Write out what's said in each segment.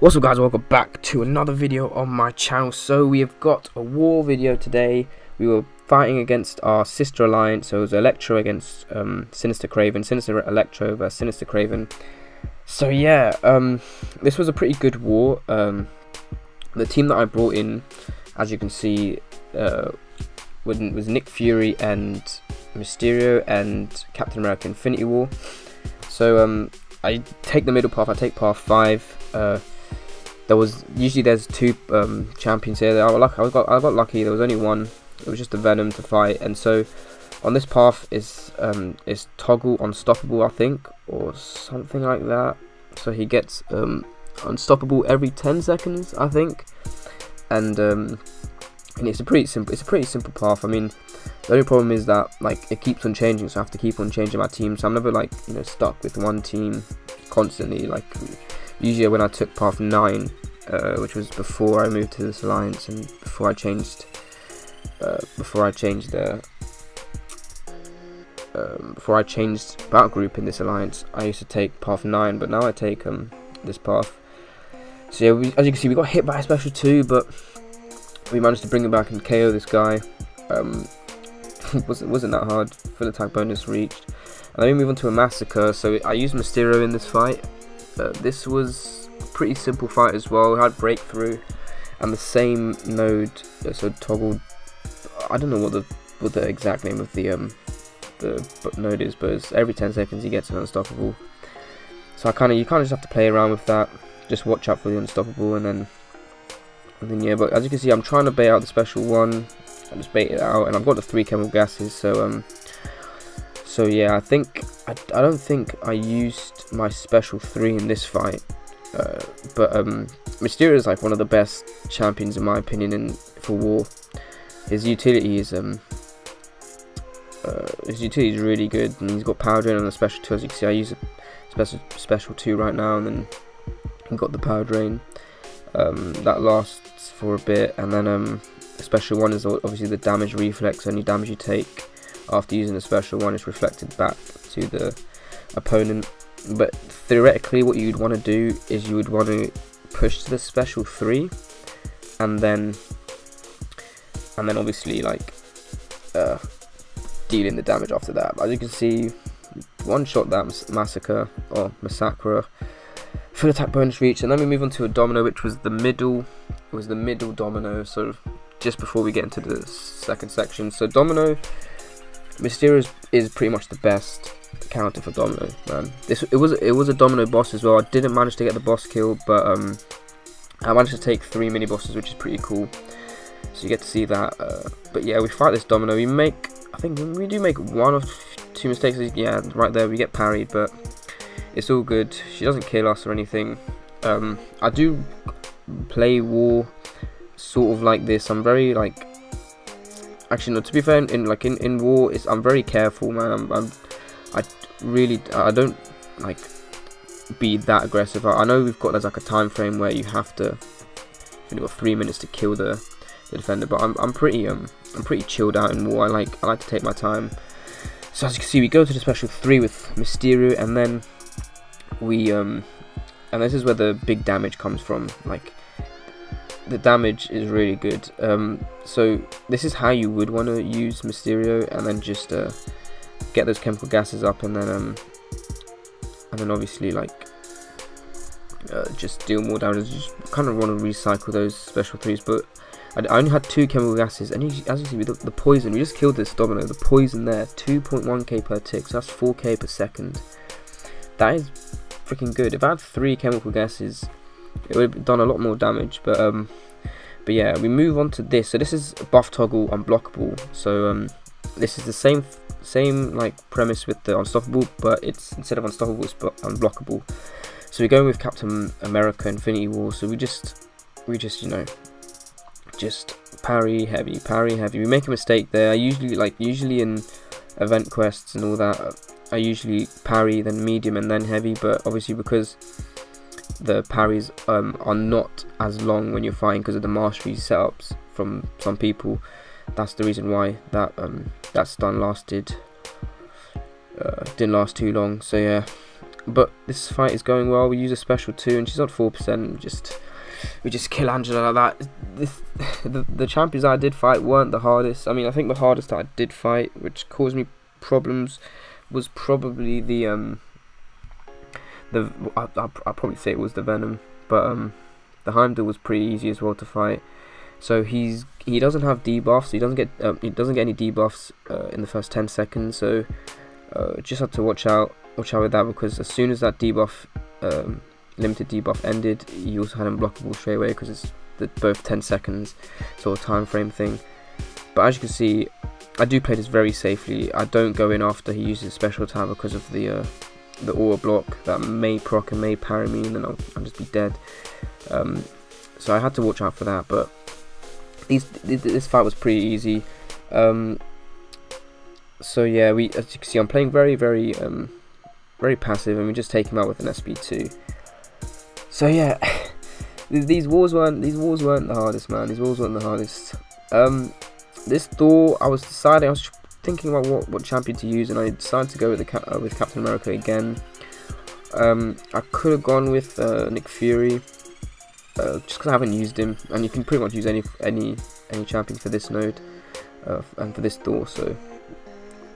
What's up, guys? Welcome back to another video on my channel. So we have got a war video today. We were fighting against our sister alliance. So it was Electro against Sinister Craven, Sinister Electro versus Sinister Craven. So yeah, this was a pretty good war. The team that I brought in, as you can see, was Nick Fury and Mysterio and Captain America Infinity War. So I take the middle path. I take path 5. There's two champions here. I got lucky. There was only one. It was just a Venom to fight, and so on this path is Toggle Unstoppable, I think, or something like that. So he gets unstoppable every 10 seconds, I think, and it's a pretty simple path. I mean, the only problem is that it keeps on changing, so I have to keep on changing my team. So I'm never stuck with one team constantly. Usually when I took path 9, which was before I moved to this alliance and before I changed battle group in this alliance, I used to take path 9, but now I take this path. So yeah, as you can see, we got hit by a special 2, but we managed to bring him back and KO this guy. wasn't that hard. Full attack bonus reached, and then we move on to a massacre. So I used Mysterio in this fight. This was a pretty simple fight as well. We had breakthrough and the same node, so Toggle. I don't know what the exact name of the node is, but it's every 10 seconds he gets an unstoppable. So you kind of just have to play around with that. Just watch out for the unstoppable, and then yeah. But as you can see, I'm trying to bait out the special one. I just bait it out, and I've got the 3 chemical gases. So yeah, I don't think I used my special 3 in this fight, but Mysterio is one of the best champions in my opinion for war. His utility is really good, and he's got power drain on the special 2. As you can see, I use a special 2 right now, and then he got the power drain. That lasts for a bit, and then the special 1 is obviously the damage reflex. Any damage you take after using the special 1 is reflected back to the opponent. But theoretically, what you'd want to do is you would want to push to the special 3, and then obviously deal in the damage after that. But as you can see, one shot that massacre, full attack bonus reach, and then we move on to a domino, which was the middle. It was the middle domino, sort of just before we get into the second section. So domino, Mysterio is pretty much the best counter for domino, man. It was a domino boss as well. I didn't manage to get the boss kill, but I managed to take 3 mini bosses, which is pretty cool. So you get to see that. But yeah, we fight this domino. I think we do make 1 or 2 mistakes. Yeah, right there we get parried, but it's all good. She doesn't kill us or anything. I do play war sort of like this. I'm very actually no, to be fair, in war, I'm very careful, man. I don't be that aggressive. I know there's a time frame where you have to, you've got 3 minutes to kill the defender, but I'm pretty chilled out in war. I like to take my time. So as you can see, we go to the special 3 with Mysterio, and then and this is where the big damage comes from. The damage is really good. So this is how you would want to use Mysterio, and then just get those chemical gases up, and then obviously just deal more damage. You just kind of want to recycle those special 3s, but I only had 2 chemical gases, and as you see, with the poison, we just killed this domino. The poison there, 2.1k per tick, so that's 4k per second. That is freaking good. If I had 3 chemical gases, it would have done a lot more damage. But yeah, we move on to this. So this is buff Toggle Unblockable. So this is the same premise with the unstoppable, but it's instead of unstoppable, it's unblockable. So we're going with Captain America Infinity War. So we just just parry heavy. We make a mistake there. I usually in event quests and all that, I usually parry, then medium, and then heavy. But obviously, because the parries are not as long when you're fighting because of the mastery setups from some people, that's the reason why that stun didn't last too long. So yeah, but this fight is going well. We use a special 2 and she's on 4%. We just kill Angela like that. The champions I did fight weren't the hardest. I mean, I think the hardest that I did fight, which caused me problems, was probably I'll probably say it was the Venom, but the Heimdall was pretty easy as well to fight. So he doesn't have debuffs. He doesn't get any debuffs in the first 10 seconds. So just have to watch out with that, because as soon as that debuff, limited debuff ended, he also had unblockable straight away, because it's both 10 seconds sort of time frame thing. But as you can see, I do play this very safely. I don't go in after he uses special attack because of the aura block that may proc and may parry me, and then I'll just be dead. So I had to watch out for that. But this fight was pretty easy. So yeah, as you can see, I'm playing very passive, and we just take him out with an SP2. So yeah, these wars weren't the hardest, man. These wars weren't the hardest. This Thor, I was thinking about what champion to use, and I decided to go with Captain America again. I could have gone with Nick Fury, just because I haven't used him, and you can pretty much use any champion for this node and for this Thor. So,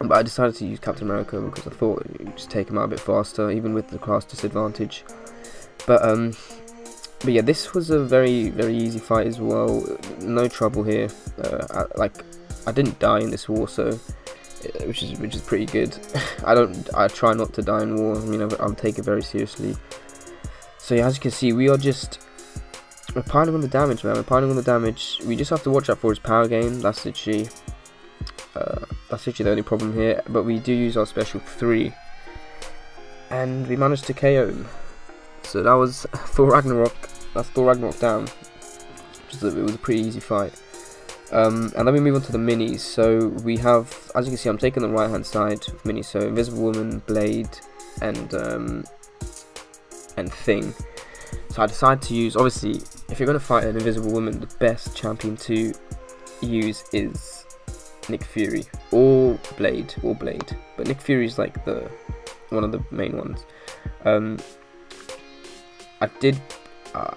but I decided to use Captain America because I thought it would just take him out a bit faster, even with the class disadvantage. But yeah, this was a very easy fight as well. No trouble here. I didn't die in this war, so which is pretty good. I try not to die in war. I mean, I'll take it very seriously. So yeah, as you can see, we're piling on the damage, man. We're piling on the damage. We just have to watch out for his power gain. That's literally the only problem here. But we do use our special 3, and we managed to KO him. So that was Thor Ragnarok. That's Thor Ragnarok down. It was a pretty easy fight. And then we move on to the minis. So we have, as you can see, I'm taking the right hand side of minis. So Invisible Woman, Blade, and Thing. So I decided to use, obviously, if you're going to fight an Invisible Woman, the best champion to use is Nick Fury or Blade. But Nick Fury is like one of the main ones. I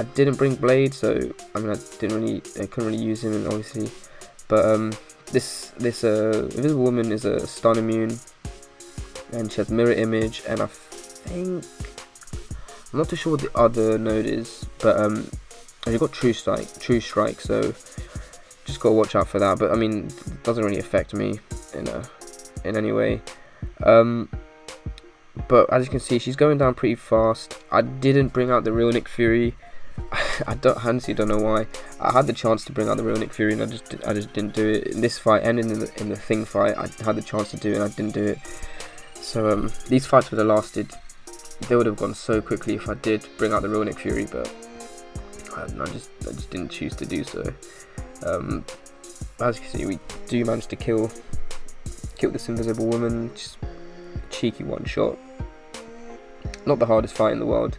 didn't bring Blade, so I mean I couldn't really use him, obviously. But this Invisible Woman is a stun immune, and she has mirror image, and I think, I'm not too sure what the other node is, but and you've got True Strike, so just gotta watch out for that. But I mean, it doesn't really affect me in any way. But as you can see, she's going down pretty fast. I didn't bring out the real Nick Fury. I honestly don't know why. I had the chance to bring out the real Nick Fury, and I just didn't do it. In this fight and in the Thing fight, I had the chance to do it, and I didn't do it. So these fights would have lasted. They would have gone so quickly if I did bring out the real Nick Fury, but I just didn't choose to do so. As you can see, we do manage to kill this Invisible Woman. Just cheeky one shot. Not the hardest fight in the world.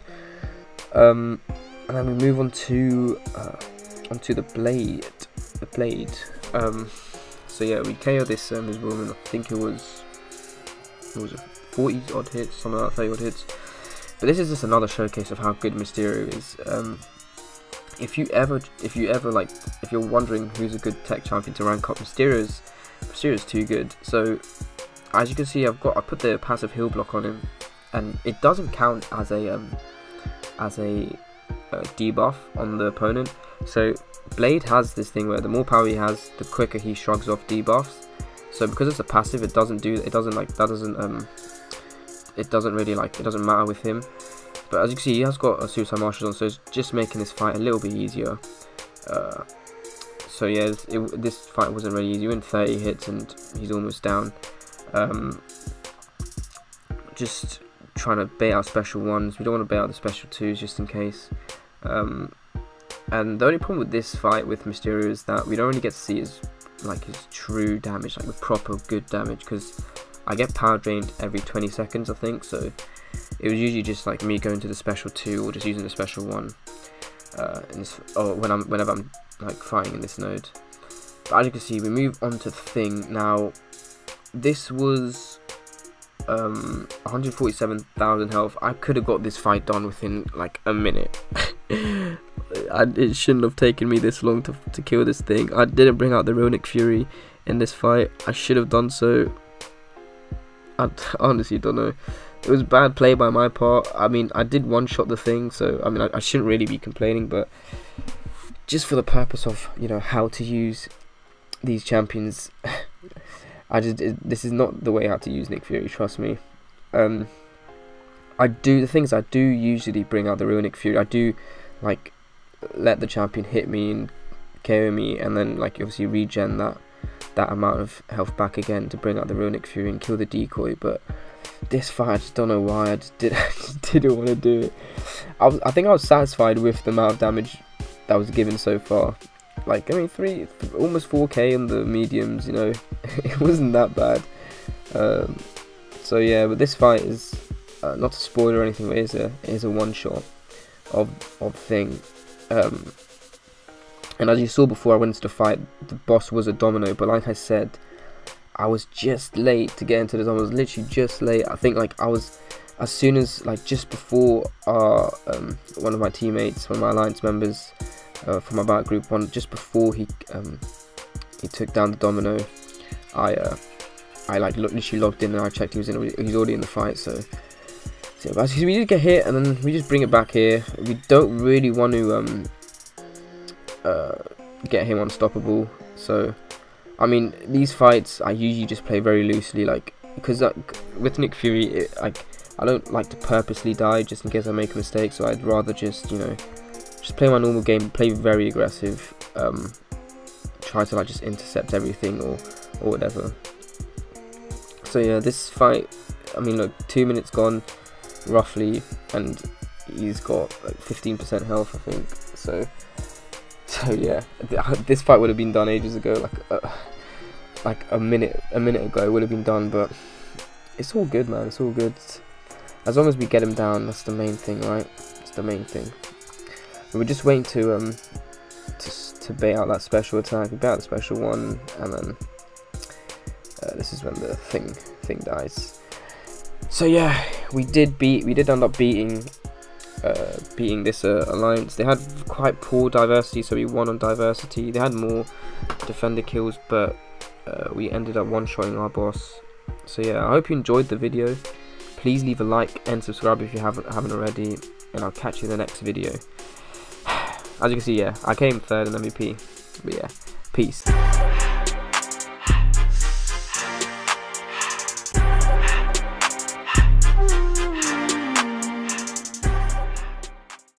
And then we move on to onto the Blade. So yeah, we KO this Invisible Woman. I think it was 40 odd hits, something like that, 30 odd hits. But this is just another showcase of how good Mysterio is. If you're wondering who's a good tech champion to rank up, Mysterio's too good. So as you can see, I put the passive heal block on him, and it doesn't count as a debuff on the opponent. So Blade has this thing where the more power he has, the quicker he shrugs off debuffs. So because it's a passive, it doesn't matter with him. But as you can see, he has got a Suicide Marshals on, so it's just making this fight a little bit easier. So yeah, this fight wasn't really easy. He went 30 hits and he's almost down. Just trying to bait out special ones. We don't want to bait out the special 2s just in case. And the only problem with this fight with Mysterio is that we don't really get to see his true damage, like the proper good damage, because I get power drained every 20 seconds, I think. So it was usually just like me going to the special 2 or just using the special 1 whenever I'm like fighting in this node. But as you can see, we move on to the Thing. Now this was 147,000 health. I could have got this fight done within like a minute. It shouldn't have taken me this long to kill this thing. I didn't bring out the Runic Fury in this fight. I should have done so. I honestly don't know. It was bad play by my part. I mean, I did one-shot the thing, so I mean, I shouldn't really be complaining, but just for the purpose of, you know, how to use these champions, this is not the way how to use Nick Fury, trust me. The things I do usually bring out the Runic Fury. I do like let the champion hit me and KO me, and then like obviously regen that amount of health back again to bring out the Runic Fury and kill the decoy. But this fight, I just don't know why, I just didn't want to do it. I think I was satisfied with the amount of damage that was given so far. Like, I mean, almost 4k on the mediums, you know. It wasn't that bad. So yeah, but this fight is not to spoil or anything, but it is a one shot of thing. And as you saw before I went into the fight, the boss was a domino, but like I said, I was just late to get into this. I was literally just late. I think like I was, as soon as like just before one of my teammates, one of my alliance members from about group 1, just before he took down the domino, I like literally logged in and I checked he was already in the fight. So but we did get hit, and then we just bring it back here. We don't really want to get him unstoppable. So I mean, these fights I usually just play very loosely, like, because with Nick Fury, I don't like to purposely die just in case I make a mistake. So I'd rather just, you know, just play my normal game, play very aggressive, try to like just intercept everything or whatever. So yeah, this fight, I mean, look, 2 minutes gone roughly, and he's got like 15% health, I think. So yeah, this fight would have been done ages ago, like a minute ago it would have been done. But it's all good, man. It's all good. As long as we get him down, that's the main thing, right? It's the main thing. We're just waiting to bait out that special attack. We bait out the special one, and then this is when the thing dies. So yeah, we did end up beating this alliance. They had quite poor diversity, so we won on diversity. They had more defender kills, but we ended up one-shotting our boss. So yeah, I hope you enjoyed the video. Please leave a like and subscribe if you haven't already, and I'll catch you in the next video. As you can see, yeah, I came third in MVP. But yeah, peace.